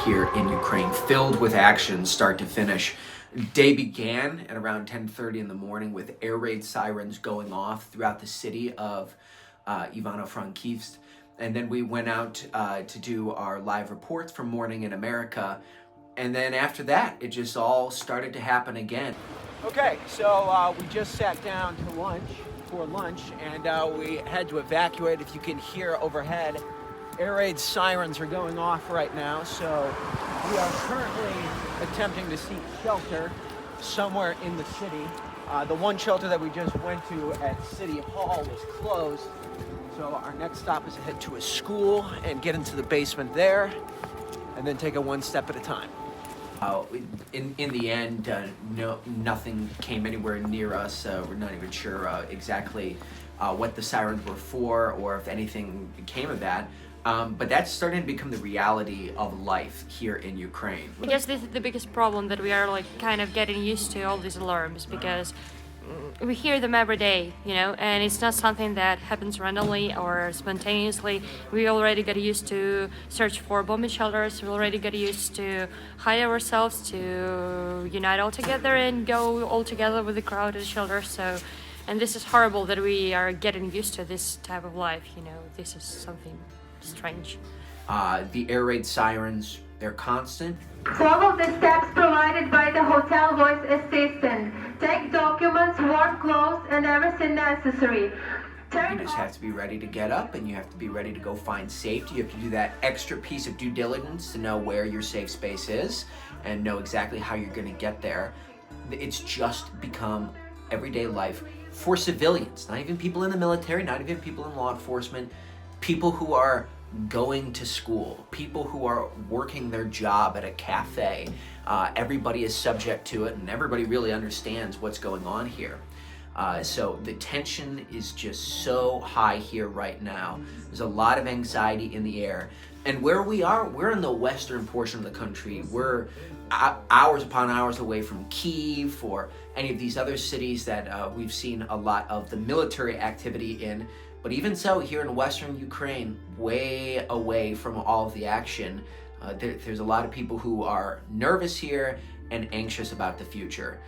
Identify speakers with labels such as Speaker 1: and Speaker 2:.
Speaker 1: here in Ukraine, filled with action start to finish. Day began at around 10:30 in the morning with air raid sirens going off throughout the city of Ivano-Frankivsk. And then we went out to do our live reports from Morning in America. And then after that, it just all started to happen again.
Speaker 2: Okay, so we just sat down to lunch, and we had to evacuate. If you can hear overhead, air raid sirens are going off right now, so we are currently attempting to seek shelter somewhere in the city. The one shelter that we just went to at City Hall was closed, so our next stop is to head to a school and get into the basement there, and then take it one step at a time.
Speaker 1: In the end, nothing came anywhere near us. We're not even sure exactly what the sirens were for or if anything came of that. But that's starting to become the reality of life here in Ukraine.
Speaker 3: I guess this is the biggest problem, that we are kind of getting used to all these alarms, because we hear them every day, and it's not something that happens randomly or spontaneously. We already got used to search for bombing shelters. We already got used to hide ourselves, to unite all together and go all together with the crowd at shelters. And this is horrible that we are getting used to this type of life. This is something strange.
Speaker 1: The air raid sirens, they're constant.
Speaker 4: Follow the steps provided by the hotel voice assistant. Take documents, warm clothes, and everything necessary.
Speaker 1: You just have to be ready to get up, and you have to be ready to go find safety. You have to do that extra piece of due diligence to know where your safe space is and know exactly how you're going to get there. It's just become everyday life for civilians, not even people in the military, not even people in law enforcement, people who are going to school, people who are working their job at a cafe. Everybody is subject to it, and everybody really understands what's going on here. So the tension is just so high here right now. There's a lot of anxiety in the air. And where we are, we're in the western portion of the country. We're hours upon hours away from Kyiv or any of these other cities that we've seen a lot of the military activity in. But even so, here in western Ukraine, way away from all of the action, there's a lot of people who are nervous here and anxious about the future.